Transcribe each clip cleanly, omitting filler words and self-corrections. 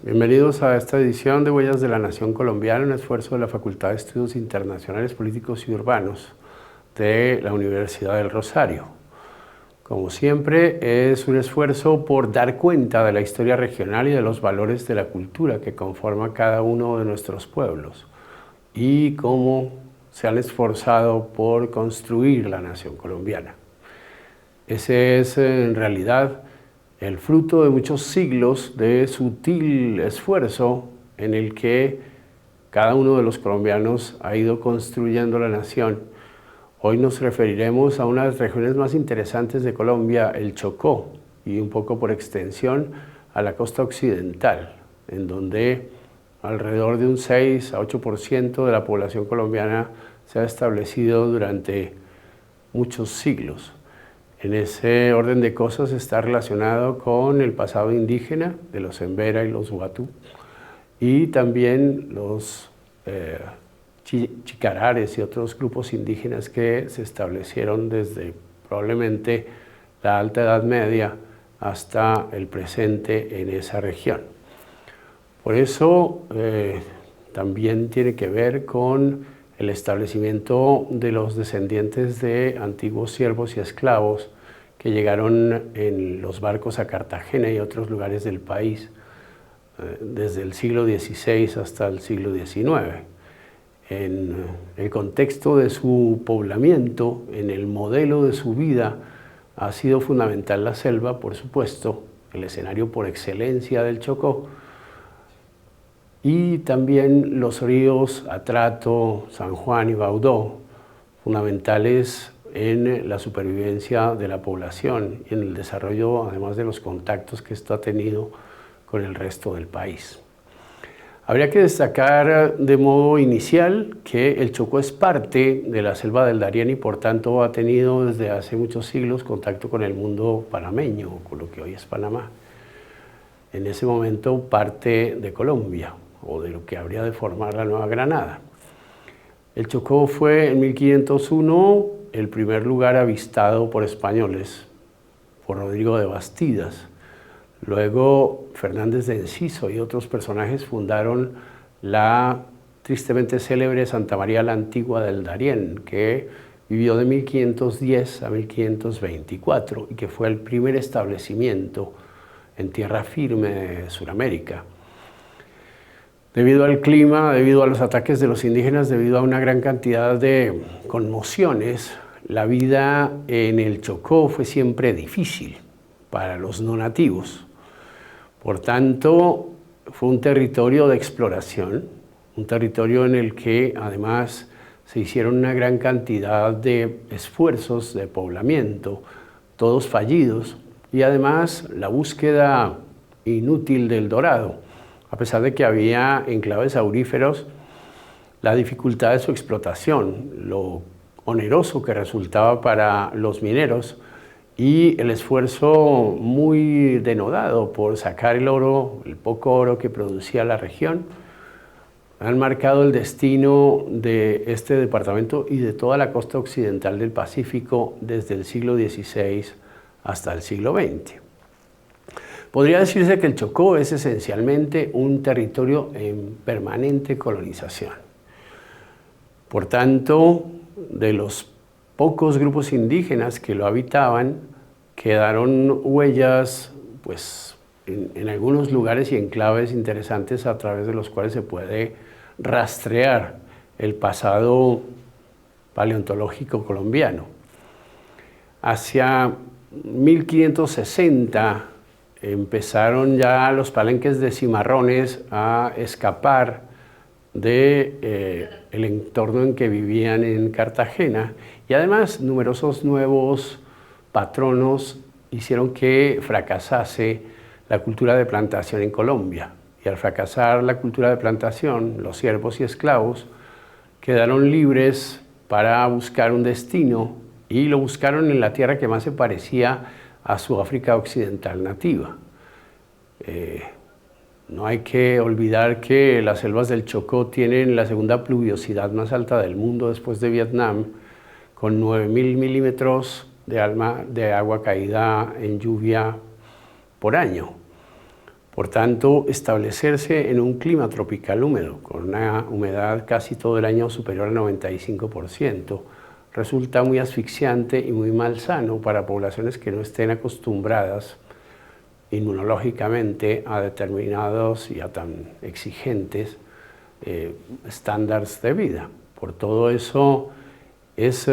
Bienvenidos a esta edición de Huellas de la Nación Colombiana, un esfuerzo de la Facultad de Estudios Internacionales, Políticos y Urbanos de la Universidad del Rosario. Como siempre, es un esfuerzo por dar cuenta de la historia regional y de los valores de la cultura que conforma cada uno de nuestros pueblos y cómo se han esforzado por construir la nación colombiana. Ese es en realidad el fruto de muchos siglos de sutil esfuerzo en el que cada uno de los colombianos ha ido construyendo la nación. Hoy nos referiremos a una de las regiones más interesantes de Colombia, el Chocó, y un poco por extensión a la costa occidental, en donde alrededor de un 6 a 8% de la población colombiana se ha establecido durante muchos siglos. En ese orden de cosas está relacionado con el pasado indígena de los Embera y los Huatú y también los chicarares y otros grupos indígenas que se establecieron desde probablemente la Alta Edad Media hasta el presente en esa región. Por eso también tiene que ver con el establecimiento de los descendientes de antiguos siervos y esclavos que llegaron en los barcos a Cartagena y otros lugares del país desde el siglo XVI hasta el siglo XIX. En el contexto de su poblamiento, en el modelo de su vida, ha sido fundamental la selva, por supuesto, el escenario por excelencia del Chocó, y también los ríos Atrato, San Juan y Baudó, fundamentales en la supervivencia de la población y en el desarrollo, además de los contactos que esto ha tenido con el resto del país. Habría que destacar de modo inicial que el Chocó es parte de la selva del Darién y por tanto ha tenido desde hace muchos siglos contacto con el mundo panameño, con lo que hoy es Panamá. En ese momento parte de Colombia, o de lo que habría de formar la Nueva Granada. El Chocó fue en 1501 el primer lugar avistado por españoles, por Rodrigo de Bastidas. Luego Fernández de Enciso y otros personajes fundaron la tristemente célebre Santa María la Antigua del Darién, que vivió de 1510 a 1524 y que fue el primer establecimiento en tierra firme de Sudamérica. Debido al clima, debido a los ataques de los indígenas, debido a una gran cantidad de conmociones, la vida en el Chocó fue siempre difícil para los no nativos. Por tanto, fue un territorio de exploración, un territorio en el que además se hicieron una gran cantidad de esfuerzos de poblamiento, todos fallidos, y además la búsqueda inútil del dorado. A pesar de que había enclaves auríferos, la dificultad de su explotación, lo oneroso que resultaba para los mineros y el esfuerzo muy denodado por sacar el oro, el poco oro que producía la región, han marcado el destino de este departamento y de toda la costa occidental del Pacífico desde el siglo XVI hasta el siglo XX. Podría decirse que el Chocó es esencialmente un territorio en permanente colonización. Por tanto, de los pocos grupos indígenas que lo habitaban, quedaron huellas en algunos lugares y enclaves interesantes a través de los cuales se puede rastrear el pasado paleontológico colombiano. Hacia 1560, empezaron ya los palenques de cimarrones a escapar del entorno en que vivían en Cartagena y además numerosos nuevos patronos hicieron que fracasase la cultura de plantación en Colombia. Y al fracasar la cultura de plantación, los siervos y esclavos quedaron libres para buscar un destino y lo buscaron en la tierra que más se parecía a su África occidental nativa. No hay que olvidar que las selvas del Chocó tienen la segunda pluviosidad más alta del mundo después de Vietnam, con 9.000 milímetros de agua caída en lluvia por año. Por tanto, establecerse en un clima tropical húmedo, con una humedad casi todo el año superior al 95%, resulta muy asfixiante y muy malsano para poblaciones que no estén acostumbradas inmunológicamente a determinados y a tan exigentes estándares de vida. Por todo eso es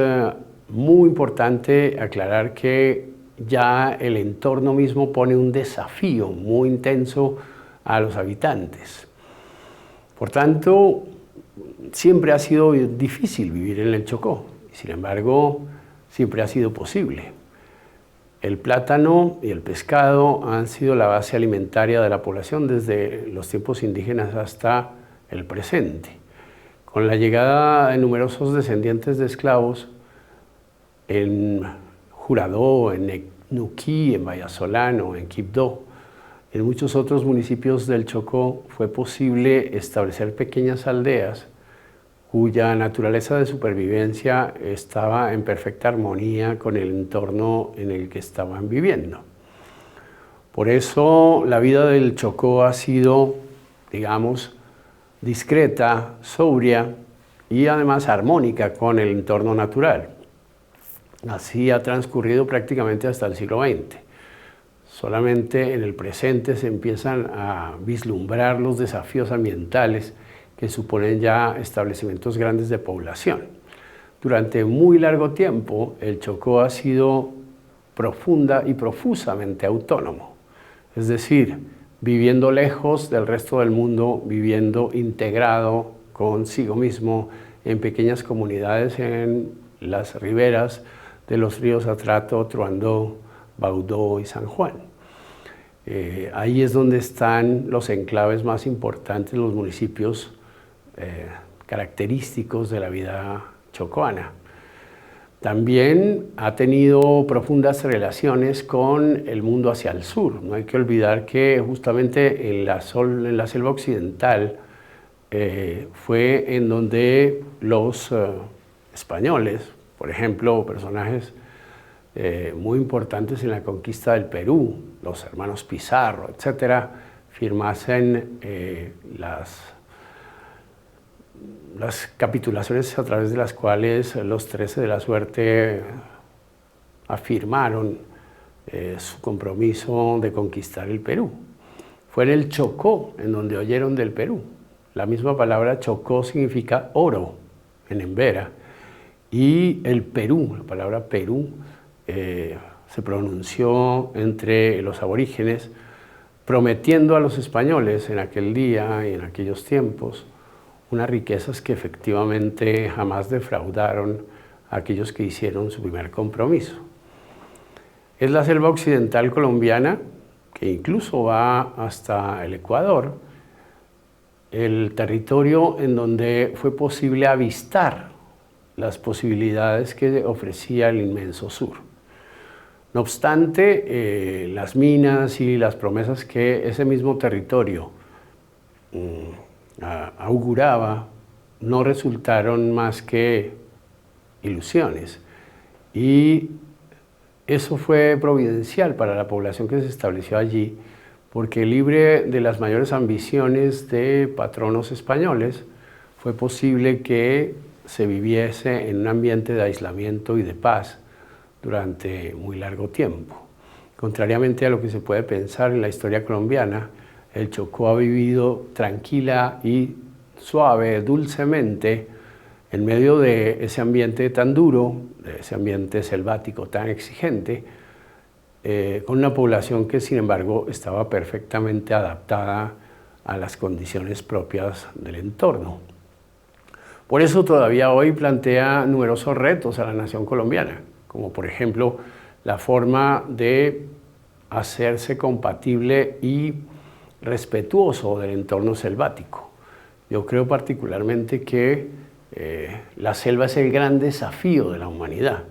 muy importante aclarar que ya el entorno mismo pone un desafío muy intenso a los habitantes. Por tanto, siempre ha sido difícil vivir en el Chocó, y sin embargo, siempre ha sido posible. El plátano y el pescado han sido la base alimentaria de la población desde los tiempos indígenas hasta el presente. Con la llegada de numerosos descendientes de esclavos en Juradó, en Nuquí, en Vallasolano, en Quibdó, en muchos otros municipios del Chocó fue posible establecer pequeñas aldeas cuya naturaleza de supervivencia estaba en perfecta armonía con el entorno en el que estaban viviendo. Por eso la vida del Chocó ha sido, digamos, discreta, sobria y además armónica con el entorno natural. Así ha transcurrido prácticamente hasta el siglo XX. Solamente en el presente se empiezan a vislumbrar los desafíos ambientales que suponen ya establecimientos grandes de población. Durante muy largo tiempo, el Chocó ha sido profunda y profusamente autónomo, es decir, viviendo lejos del resto del mundo, viviendo integrado consigo mismo en pequeñas comunidades en las riberas de los ríos Atrato, Truandó, Baudó y San Juan. Ahí es donde están los enclaves más importantes, los municipios característicos de la vida chocoana. También ha tenido profundas relaciones con el mundo hacia el sur. No hay que olvidar que justamente en la selva occidental fue en donde los españoles, por ejemplo, personajes muy importantes en la conquista del Perú, los hermanos Pizarro, etcétera, firmasen las capitulaciones a través de las cuales los 13 de la suerte afirmaron su compromiso de conquistar el Perú. Fue en el Chocó en donde oyeron del Perú. La misma palabra Chocó significa oro en embera. Y el Perú, la palabra Perú, se pronunció entre los aborígenes, prometiendo a los españoles en aquel día y en aquellos tiempos unas riquezas que efectivamente jamás defraudaron a aquellos que hicieron su primer compromiso. Es la selva occidental colombiana, que incluso va hasta el Ecuador, el territorio en donde fue posible avistar las posibilidades que ofrecía el inmenso sur. No obstante, las minas y las promesas que ese mismo territorio auguraba no resultaron más que ilusiones. Y eso fue providencial para la población que se estableció allí, porque libre de las mayores ambiciones de patronos españoles, fue posible que se viviese en un ambiente de aislamiento y de paz durante muy largo tiempo. Contrariamente a lo que se puede pensar en la historia colombiana, el Chocó ha vivido tranquila y suave, dulcemente, en medio de ese ambiente tan duro, de ese ambiente selvático tan exigente, con una población que sin embargo estaba perfectamente adaptada a las condiciones propias del entorno. Por eso todavía hoy plantea numerosos retos a la nación colombiana, como por ejemplo la forma de hacerse compatible y respetuoso del entorno selvático. Yo creo particularmente que la selva es el gran desafío de la humanidad,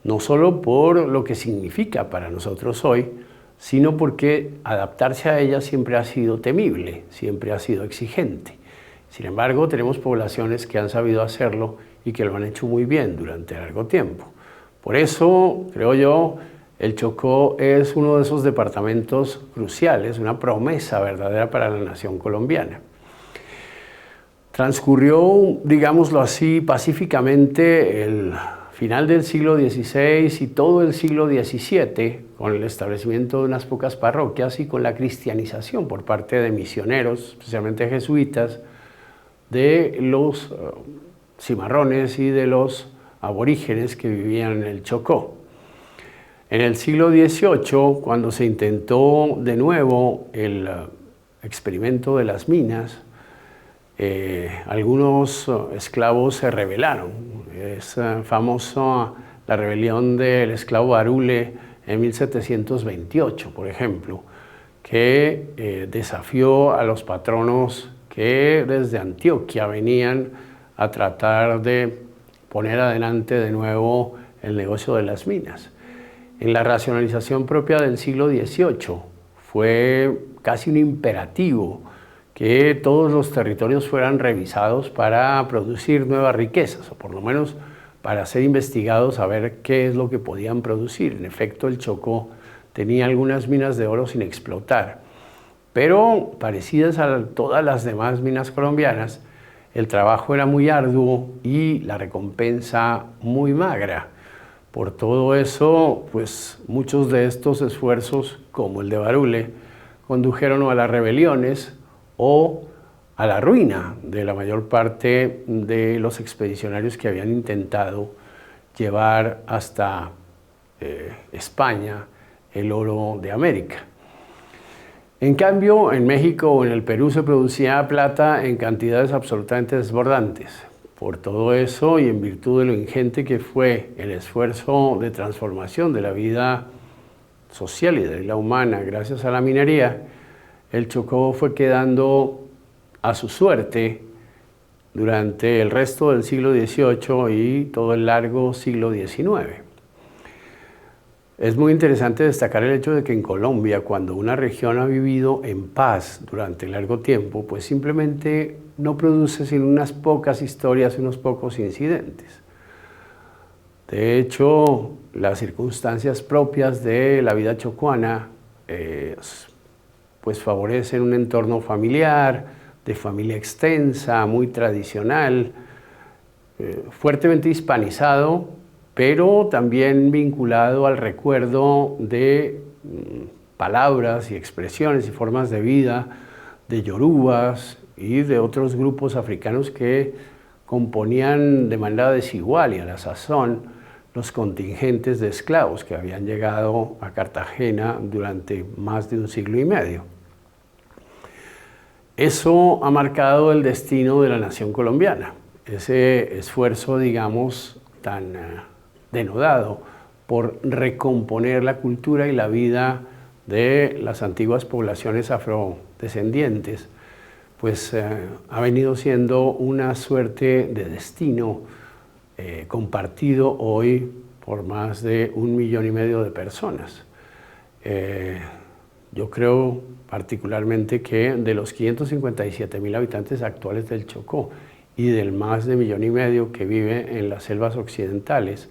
no solo por lo que significa para nosotros hoy, sino porque adaptarse a ella siempre ha sido temible, siempre ha sido exigente. Sin embargo, tenemos poblaciones que han sabido hacerlo y que lo han hecho muy bien durante largo tiempo. Por eso, creo yo, el Chocó es uno de esos departamentos cruciales, una promesa verdadera para la nación colombiana. Transcurrió, digámoslo así, pacíficamente el final del siglo XVI y todo el siglo XVII, con el establecimiento de unas pocas parroquias y con la cristianización por parte de misioneros, especialmente jesuitas, de los cimarrones y de los aborígenes que vivían en el Chocó. En el siglo XVIII, cuando se intentó de nuevo el experimento de las minas, algunos esclavos se rebelaron. Es famoso la rebelión del esclavo Barule en 1728, por ejemplo, que desafió a los patronos que desde Antioquia venían a tratar de poner adelante de nuevo el negocio de las minas. En la racionalización propia del siglo XVIII fue casi un imperativo que todos los territorios fueran revisados para producir nuevas riquezas, o por lo menos para ser investigados a ver qué es lo que podían producir. En efecto, el Chocó tenía algunas minas de oro sin explotar, pero parecidas a todas las demás minas colombianas, el trabajo era muy arduo y la recompensa muy magra. Por todo eso, pues muchos de estos esfuerzos, como el de Barule, condujeron a las rebeliones o a la ruina de la mayor parte de los expedicionarios que habían intentado llevar hasta España el oro de América. En cambio, en México o en el Perú se producía plata en cantidades absolutamente desbordantes. Por todo eso y en virtud de lo ingente que fue el esfuerzo de transformación de la vida social y de la vida humana gracias a la minería, el Chocó fue quedando a su suerte durante el resto del siglo XVIII y todo el largo siglo XIX. Es muy interesante destacar el hecho de que en Colombia, cuando una región ha vivido en paz durante largo tiempo, pues simplemente no produce sino unas pocas historias y unos pocos incidentes. De hecho, las circunstancias propias de la vida chocuana pues favorecen un entorno familiar, de familia extensa, muy tradicional, fuertemente hispanizado, pero también vinculado al recuerdo de palabras y expresiones y formas de vida de yorubas y de otros grupos africanos que componían de manera desigual y a la sazón los contingentes de esclavos que habían llegado a Cartagena durante más de un siglo y medio. Eso ha marcado el destino de la nación colombiana, ese esfuerzo, digamos, tan denodado por recomponer la cultura y la vida de las antiguas poblaciones afrodescendientes, pues ha venido siendo una suerte de destino compartido hoy por más de 1,5 millones de personas. Yo creo particularmente que de los 557,000 habitantes actuales del Chocó y del más de 1,5 millones que vive en las selvas occidentales,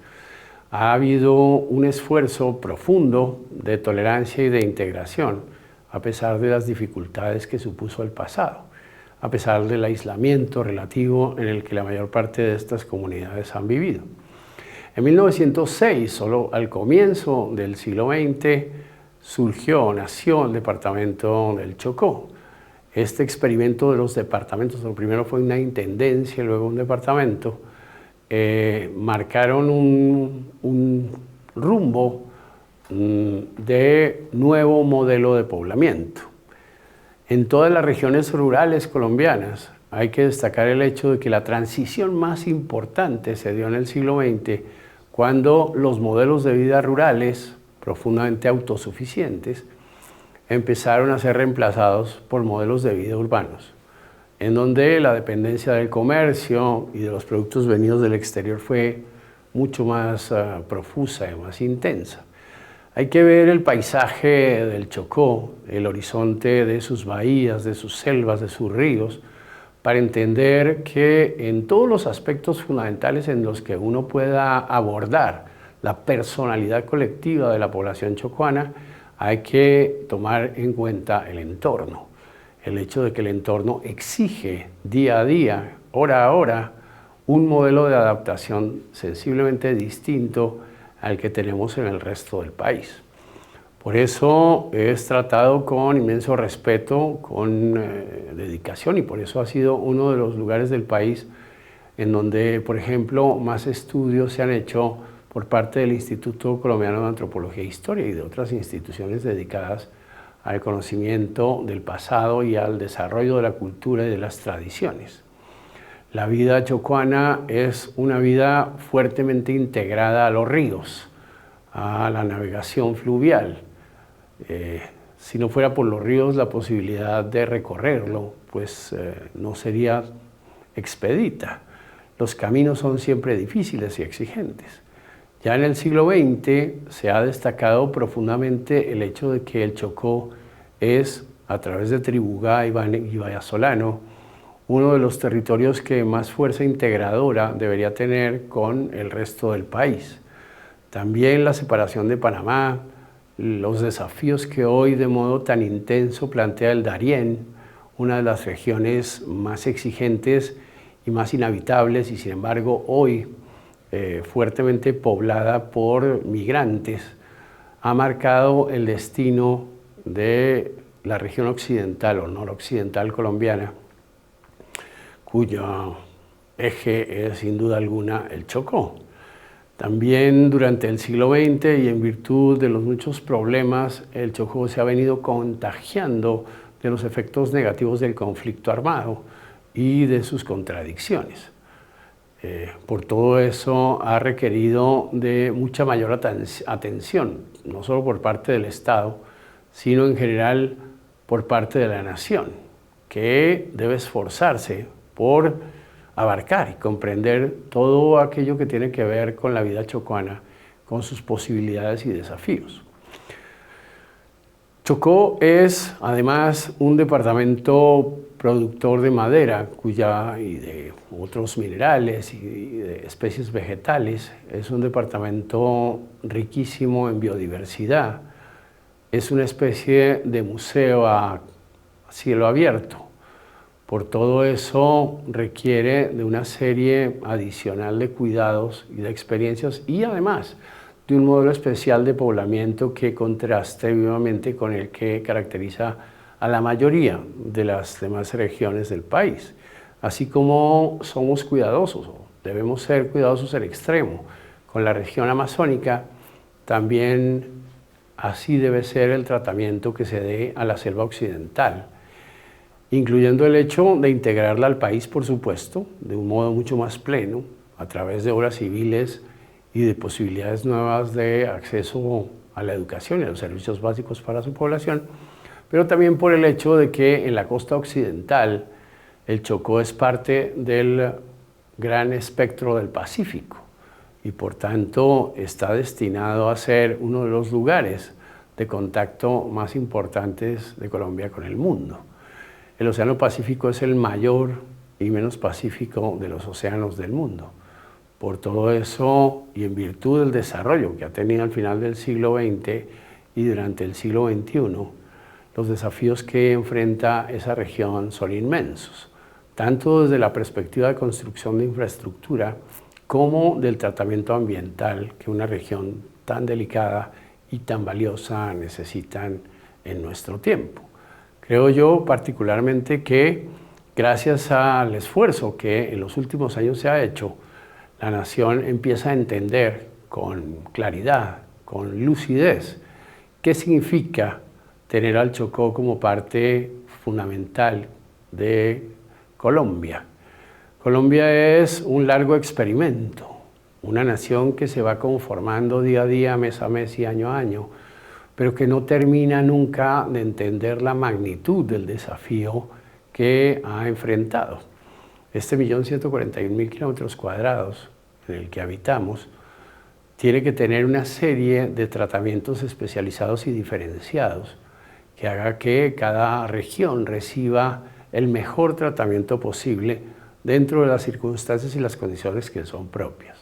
ha habido un esfuerzo profundo de tolerancia y de integración, a pesar de las dificultades que supuso el pasado, a pesar del aislamiento relativo en el que la mayor parte de estas comunidades han vivido. En 1906, solo al comienzo del siglo XX, nació el departamento del Chocó. Este experimento de los departamentos, lo primero fue una intendencia y luego un departamento, marcaron un rumbo de nuevo modelo de poblamiento. En todas las regiones rurales colombianas hay que destacar el hecho de que la transición más importante se dio en el siglo XX cuando los modelos de vida rurales, profundamente autosuficientes, empezaron a ser reemplazados por modelos de vida urbanos, en donde la dependencia del comercio y de los productos venidos del exterior fue mucho más profusa y más intensa. Hay que ver el paisaje del Chocó, el horizonte de sus bahías, de sus selvas, de sus ríos, para entender que en todos los aspectos fundamentales en los que uno pueda abordar la personalidad colectiva de la población chocuana, hay que tomar en cuenta el entorno. El hecho de que el entorno exige día a día, hora a hora, un modelo de adaptación sensiblemente distinto al que tenemos en el resto del país. Por eso es tratado con inmenso respeto, con dedicación, y por eso ha sido uno de los lugares del país en donde, por ejemplo, más estudios se han hecho por parte del Instituto Colombiano de Antropología e Historia y de otras instituciones dedicadas al conocimiento del pasado y al desarrollo de la cultura y de las tradiciones. La vida chocuana es una vida fuertemente integrada a los ríos, a la navegación fluvial. Si no fuera por los ríos, la posibilidad de recorrerlo pues no sería expedita. Los caminos son siempre difíciles y exigentes. Ya en el siglo XX se ha destacado profundamente el hecho de que el Chocó es, a través de Tribugá y Vallasolano, uno de los territorios que más fuerza integradora debería tener con el resto del país. También la separación de Panamá, los desafíos que hoy de modo tan intenso plantea el Darién, una de las regiones más exigentes y más inhabitables, y sin embargo hoy fuertemente poblada por migrantes, ha marcado el destino de la región occidental o noroccidental colombiana, cuyo eje es sin duda alguna el Chocó. También durante el siglo XX y en virtud de los muchos problemas, el Chocó se ha venido contagiando de los efectos negativos del conflicto armado y de sus contradicciones. Por todo eso ha requerido de mucha mayor atención, no solo por parte del Estado, sino en general por parte de la nación, que debe esforzarse por abarcar y comprender todo aquello que tiene que ver con la vida chocuana, con sus posibilidades y desafíos. Chocó es además un departamento productor de madera y de otros minerales y de especies vegetales. Es un departamento riquísimo en biodiversidad. Es una especie de museo a cielo abierto. Por todo eso requiere de una serie adicional de cuidados y de experiencias y además de un modelo especial de poblamiento que contraste vivamente con el que caracteriza a la mayoría de las demás regiones del país. Así como somos cuidadosos, o debemos ser cuidadosos al extremo con la región amazónica, también así debe ser el tratamiento que se dé a la selva occidental, incluyendo el hecho de integrarla al país, por supuesto, de un modo mucho más pleno, a través de obras civiles y de posibilidades nuevas de acceso a la educación y a los servicios básicos para su población, pero también por el hecho de que en la costa occidental el Chocó es parte del gran espectro del Pacífico y por tanto está destinado a ser uno de los lugares de contacto más importantes de Colombia con el mundo. El Océano Pacífico es el mayor y menos pacífico de los océanos del mundo. Por todo eso, y en virtud del desarrollo que ha tenido al final del siglo XX y durante el siglo XXI, los desafíos que enfrenta esa región son inmensos, tanto desde la perspectiva de construcción de infraestructura como del tratamiento ambiental que una región tan delicada y tan valiosa necesitan en nuestro tiempo. Creo yo particularmente que gracias al esfuerzo que en los últimos años se ha hecho, la nación empieza a entender con claridad, con lucidez, qué significa tener al Chocó como parte fundamental de Colombia. Colombia es un largo experimento, una nación que se va conformando día a día, mes a mes y año a año, pero que no termina nunca de entender la magnitud del desafío que ha enfrentado. Este 1.141.000 kilómetros cuadrados en el que habitamos tiene que tener una serie de tratamientos especializados y diferenciados que haga que cada región reciba el mejor tratamiento posible dentro de las circunstancias y las condiciones que son propias.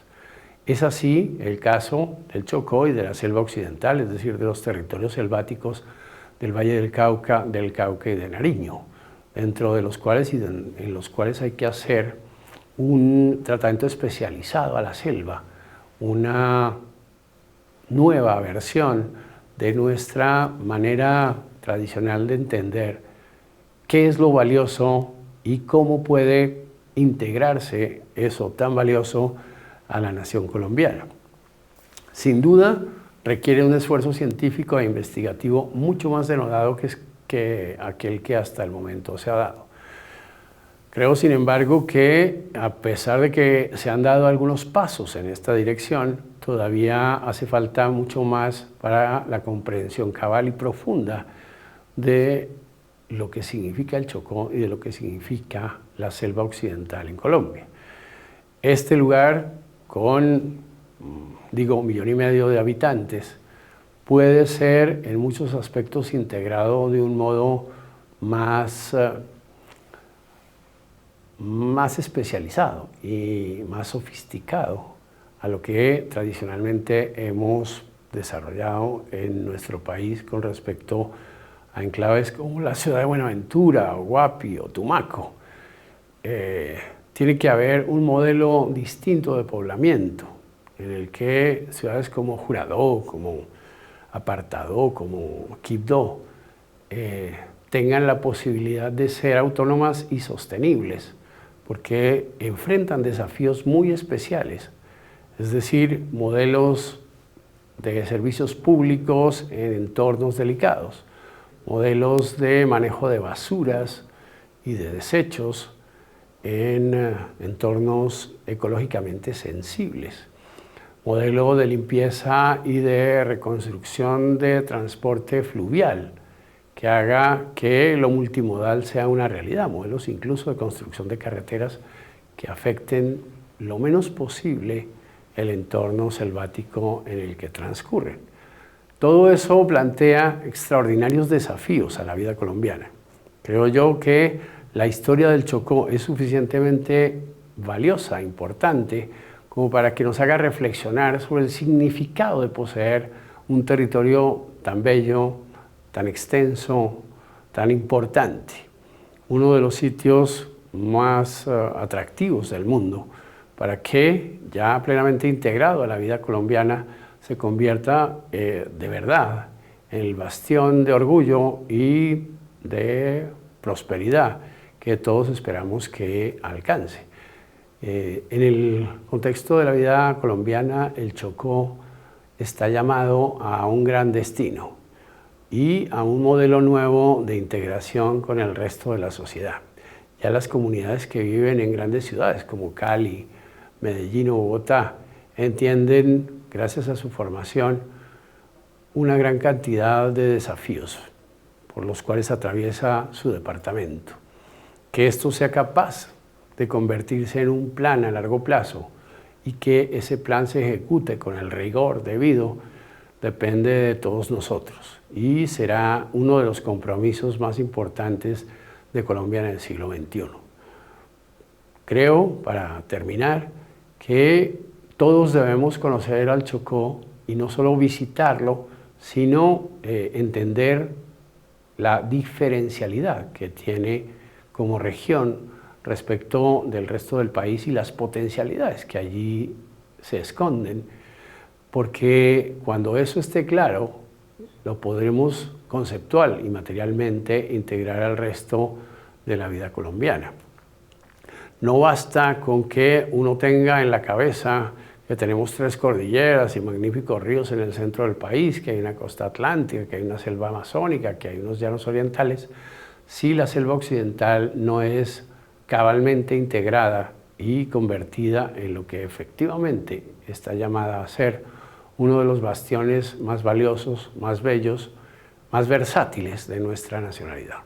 Es así el caso del Chocó y de la selva occidental, es decir, de los territorios selváticos del Valle del Cauca y de Nariño, dentro de los cuales en los cuales hay que hacer un tratamiento especializado a la selva, una nueva versión de nuestra manera tradicional de entender qué es lo valioso y cómo puede integrarse eso tan valioso a la nación colombiana. Sin duda, requiere un esfuerzo científico e investigativo mucho más denodado que aquel que hasta el momento se ha dado. Creo, sin embargo, que a pesar de que se han dado algunos pasos en esta dirección, todavía hace falta mucho más para la comprensión cabal y profunda de lo que significa el Chocó y de lo que significa la selva occidental en Colombia. Este lugar, con, 1,5 millones de habitantes, puede ser en muchos aspectos integrado de un modo más especializado y más sofisticado a lo que tradicionalmente hemos desarrollado en nuestro país con respecto a enclaves como la ciudad de Buenaventura, o Guapi o Tumaco. Tiene que haber un modelo distinto de poblamiento en el que ciudades como Juradó, como Apartadó, como Quibdó tengan la posibilidad de ser autónomas y sostenibles, porque enfrentan desafíos muy especiales, es decir, modelos de servicios públicos en entornos delicados, modelos de manejo de basuras y de desechos en entornos ecológicamente sensibles, modelo de limpieza y de reconstrucción de transporte fluvial, que haga que lo multimodal sea una realidad, modelos incluso de construcción de carreteras que afecten lo menos posible el entorno selvático en el que transcurren. Todo eso plantea extraordinarios desafíos a la vida colombiana. Creo yo que la historia del Chocó es suficientemente valiosa, importante, como para que nos haga reflexionar sobre el significado de poseer un territorio tan bello, tan extenso, tan importante. Uno de los sitios más atractivos del mundo para que, ya plenamente integrado a la vida colombiana, se convierta de verdad en el bastión de orgullo y de prosperidad que todos esperamos que alcance. En el contexto de la vida colombiana, el Chocó está llamado a un gran destino y a un modelo nuevo de integración con el resto de la sociedad. Ya las comunidades que viven en grandes ciudades como Cali, Medellín o Bogotá entienden, gracias a su formación, una gran cantidad de desafíos por los cuales atraviesa su departamento. Que esto sea capaz de convertirse en un plan a largo plazo y que ese plan se ejecute con el rigor debido depende de todos nosotros y será uno de los compromisos más importantes de Colombia en el siglo XXI. Creo, para terminar, que todos debemos conocer al Chocó y no solo visitarlo, sino entender la diferencialidad que tiene como región respecto del resto del país y las potencialidades que allí se esconden, porque cuando eso esté claro, lo podremos conceptual y materialmente integrar al resto de la vida colombiana. No basta con que uno tenga en la cabeza que tenemos 3 cordilleras y magníficos ríos en el centro del país, que hay una costa atlántica, que hay una selva amazónica, que hay unos llanos orientales, si la selva occidental no es cabalmente integrada y convertida en lo que efectivamente está llamada a ser uno de los bastiones más valiosos, más bellos, más versátiles de nuestra nacionalidad.